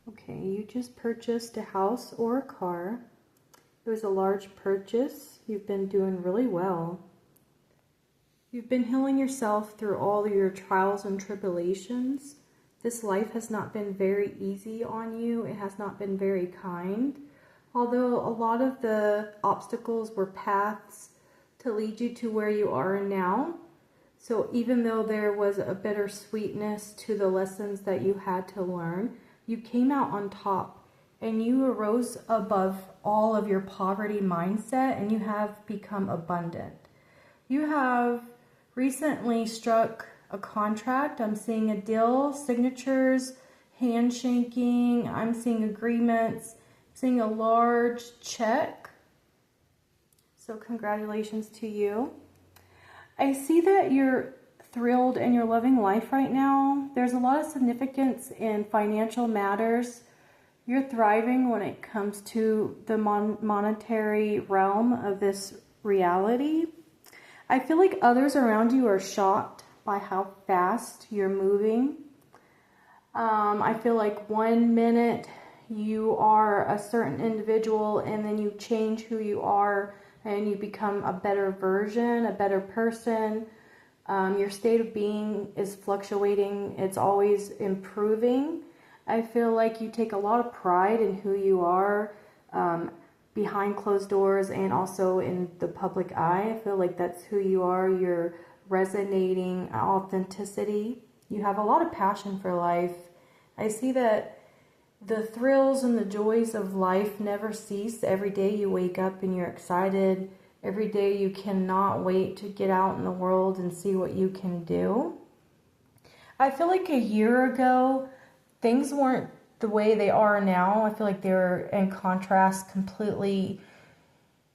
Okay, you just purchased a house or a car. It was a large purchase. You've been doing really well. You've been healing yourself through all your trials and tribulations. This life has not been very easy on you. It has not been very kind. Although a lot of the obstacles were paths to lead you to where you are now. So even though there was a bittersweetness to the lessons that you had to learn, you came out on top and you arose above all of your poverty mindset and you have become abundant. You have recently struck a contract. I'm seeing a deal, signatures, handshaking. I'm seeing agreements. I'm seeing a large check. So congratulations to you. I see that you're thrilled and you're loving life right now. There's a lot of significance in financial matters. You're thriving when it comes to the monetary realm of this reality. I feel like others around you are shocked by how fast you're moving. I feel like 1 minute you are a certain individual and then you change who you are and you become a better version, a better person. Your state of being is fluctuating. It's always improving. I feel like you take a lot of pride in who you are behind closed doors and also in the public eye. I feel like that's who you are. You're resonating authenticity. You have a lot of passion for life. I see that the thrills and the joys of life never cease. Every day you wake up and you're excited. Every day you cannot wait to get out in the world and see what you can do. I feel like a year ago, things weren't the way they are now. I feel like they're in contrast, completely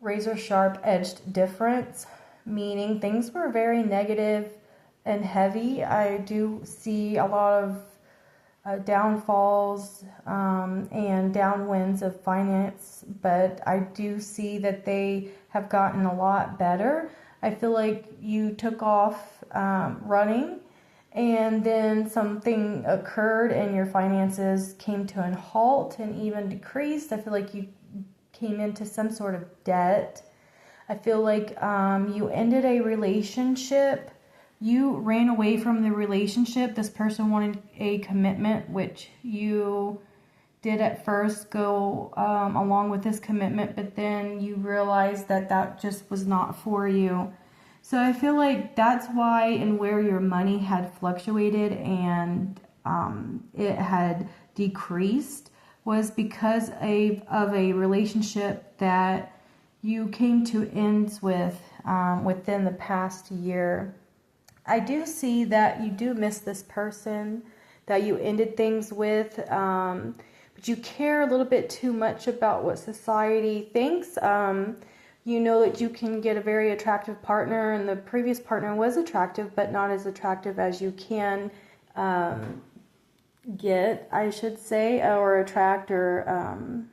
razor sharp edged difference, meaning things were very negative and heavy. I do see a lot of downfalls and downwinds of finance, but I do see that they have gotten a lot better. I feel like you took off running and then something occurred and your finances came to a halt and even decreased. I feel like you came into some sort of debt. I feel like you ended a relationship. You ran away from the relationship. This person wanted a commitment, which you did at first go along with this commitment, but then you realized that that just was not for you. So I feel like that's why and where your money had fluctuated and it had decreased was because of a relationship that you came to ends with within the past year. I do see that you do miss this person that you ended things with, but you care a little bit too much about what society thinks. You know that you can get a very attractive partner, and the previous partner was attractive, but not as attractive as you can get, I should say, or attract, or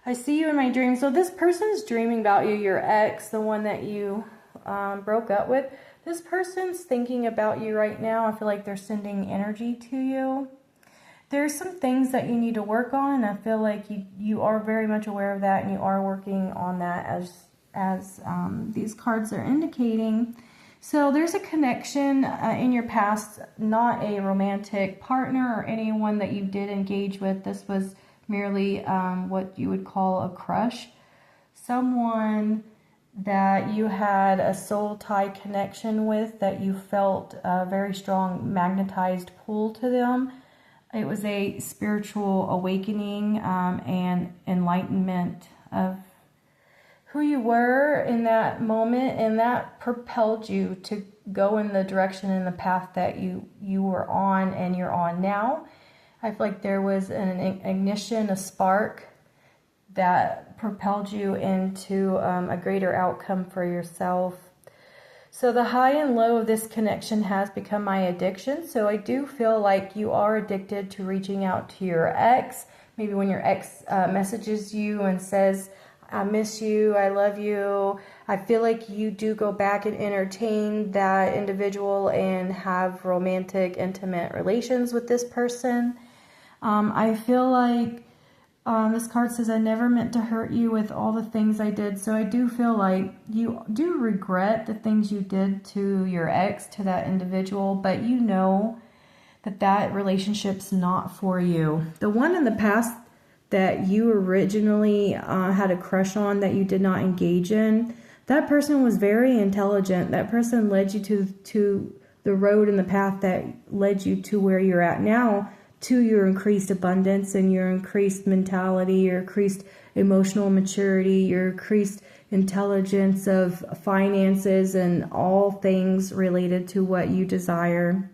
I see you in my dreams. So this person is dreaming about you, your ex, the one that you broke up with. This person's thinking about you right now. I feel like they're sending energy to you. There's some things that you need to work on, and I feel like you are very much aware of that, and you are working on that as these cards are indicating. So there's a connection in your past, not a romantic partner or anyone that you did engage with. This was merely what you would call a crush. Someone that you had a soul tie connection with, that you felt a very strong magnetized pull to them. It was a spiritual awakening and enlightenment of who you were in that moment, and that propelled you to go in the direction and the path that you were on and you're on now. I feel like there was an ignition, a spark that propelled you into a greater outcome for yourself. So the high and low of this connection has become my addiction. So I do feel like you are addicted to reaching out to your ex. Maybe when your ex messages you and says, I miss you, I love you, I feel like you do go back and entertain that individual and have romantic, intimate relations with this person. I feel like this card says, I never meant to hurt you with all the things I did. So I do feel like you do regret the things you did to your ex, to that individual, but you know that that relationship's not for you. The one in the past that you originally had a crush on that you did not engage in, that person was very intelligent. That person led you to the road and the path that led you to where you're at now, to your increased abundance and your increased mentality, your increased emotional maturity, your increased intelligence of finances and all things related to what you desire.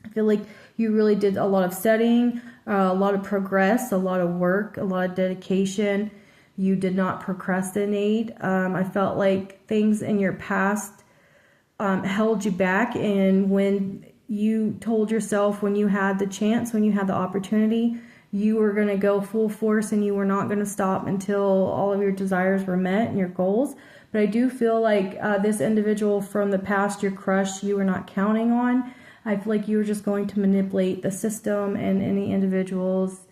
I feel like you really did a lot of studying, a lot of progress, a lot of work, a lot of dedication. You did not procrastinate. I felt like things in your past held you back, and when you told yourself, when you had the chance, when you had the opportunity, you were going to go full force and you were not going to stop until all of your desires were met and your goals. But I do feel like this individual from the past, your crush, you were not counting on. I feel like you were just going to manipulate the system and any individuals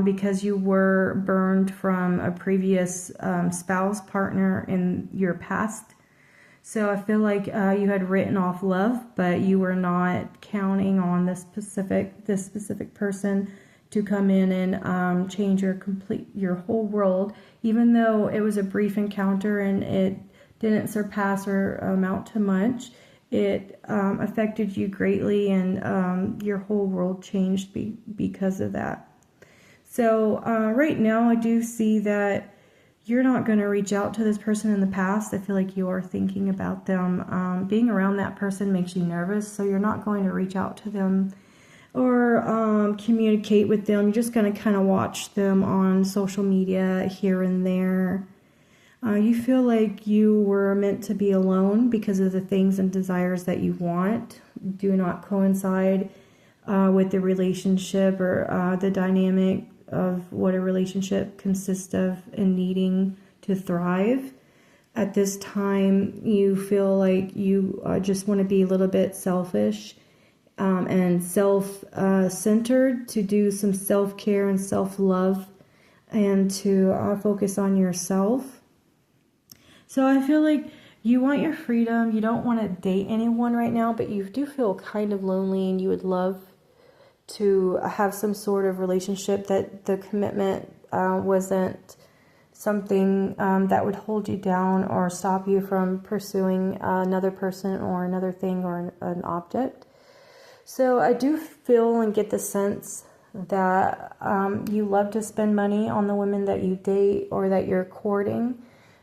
because you were burned from a previous spouse, partner in your past. So I feel like you had written off love, but you were not counting on this specific person to come in and change your whole world. Even though it was a brief encounter and it didn't surpass or amount to much, it affected you greatly, and your whole world changed because of that. So right now I do see that you're not going to reach out to this person in the past. I feel like you are thinking about them. Being around that person makes you nervous, so you're not going to reach out to them or communicate with them. You're just going to kind of watch them on social media here and there. You feel like you were meant to be alone because of the things and desires that you want do not coincide with the relationship or the dynamic of what a relationship consists of and needing to thrive. At this time, you feel like you just want to be a little bit selfish and self-centered, to do some self-care and self-love and to focus on yourself. So I feel like you want your freedom. You don't want to date anyone right now, but you do feel kind of lonely and you would love to have some sort of relationship, that the commitment wasn't something that would hold you down or stop you from pursuing another person or another thing or an object. So I do feel and get the sense that you love to spend money on the women that you date or that you're courting.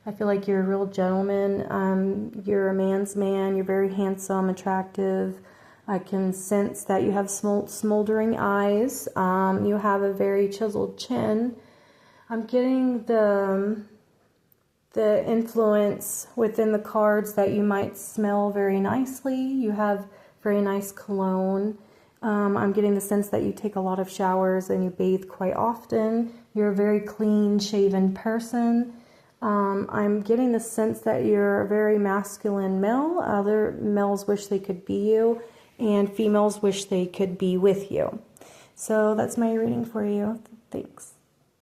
I feel like you're a real gentleman. You're a man's man. You're very handsome, attractive. I can sense that you have smoldering eyes. You have a very chiseled chin. I'm getting the influence within the cards that you might smell very nicely. You have very nice cologne. I'm getting the sense that you take a lot of showers and you bathe quite often. You're a very clean-shaven person. I'm getting the sense that you're a very masculine male. Other males wish they could be you, and females wish they could be with you. So that's my reading for you. Thanks.